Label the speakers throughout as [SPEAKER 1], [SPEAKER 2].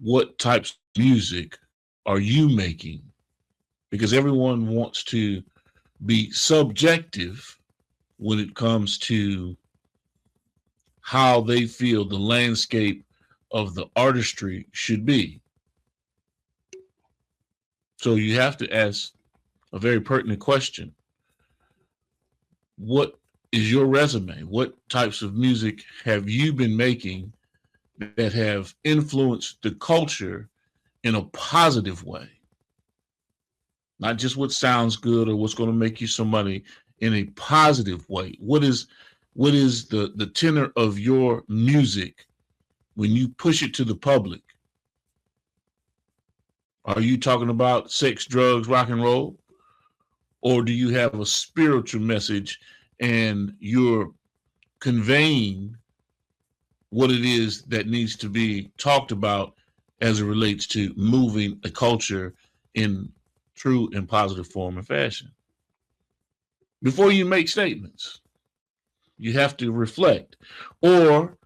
[SPEAKER 1] what types of music are you making? Because everyone wants to be subjective when it comes to how they feel the landscape of the artistry should be. So you have to ask a very pertinent question. What is your resume? What types of music have you been making that have influenced the culture in a positive way? Not just what sounds good or what's going to make you some money, in a positive way. What is the tenor of your music when you push it to the public? Are you talking about sex, drugs, rock and roll? Or do you have a spiritual message and you're conveying what it is that needs to be talked about as it relates to moving a culture in true and positive form and fashion? Before you make statements, you have to reflect. Or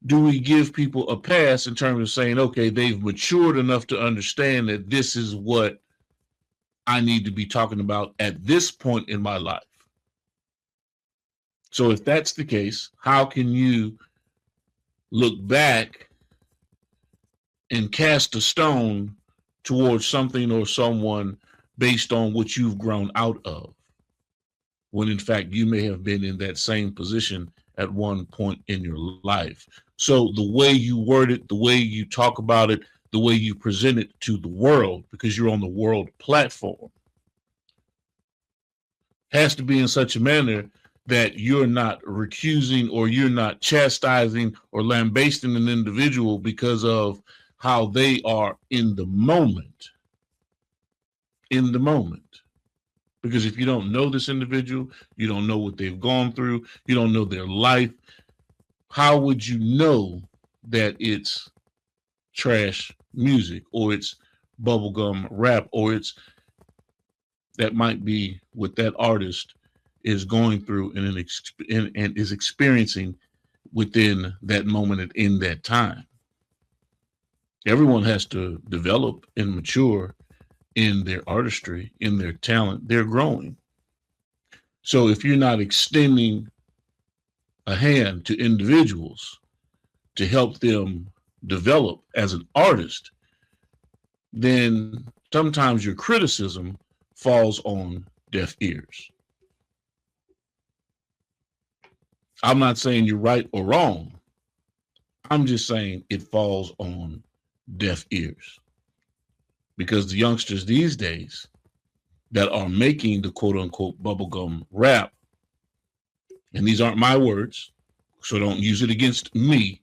[SPEAKER 1] do we give people a pass in terms of saying, okay, they've matured enough to understand that this is what I need to be talking about at this point in my life? So if that's the case, how can you look back and cast a stone towards something or someone based on what you've grown out of, when in fact you may have been in that same position at one point in your life? So the way you word it, the way you talk about it, the way you present it to the world, because you're on the world platform, has to be in such a manner that you're not recusing or you're not chastising or lambasting an individual because of how they are in the moment. In the moment. Because if you don't know this individual, you don't know what they've gone through, you don't know their life, how would you know that it's trash music or it's bubblegum rap or it's that might be what that artist is going through and is experiencing within that moment and in that time? Everyone has to develop and mature in their artistry, in their talent. They're growing. So if you're not extending a hand to individuals to help them develop as an artist, then sometimes your criticism falls on deaf ears. I'm not saying you're right or wrong. I'm just saying it falls on deaf ears. Because the youngsters these days that are making the quote unquote bubblegum rap, and these aren't my words, so don't use it against me,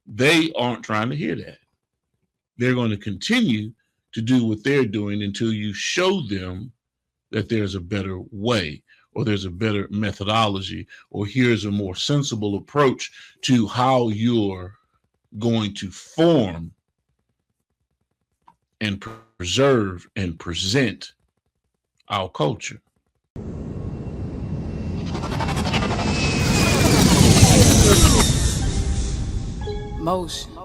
[SPEAKER 1] they aren't trying to hear that. They're going to continue to do what they're doing until you show them that there's a better way, or there's a better methodology, or here's a more sensible approach to how you're going to form and preserve and present our culture.
[SPEAKER 2] Motion.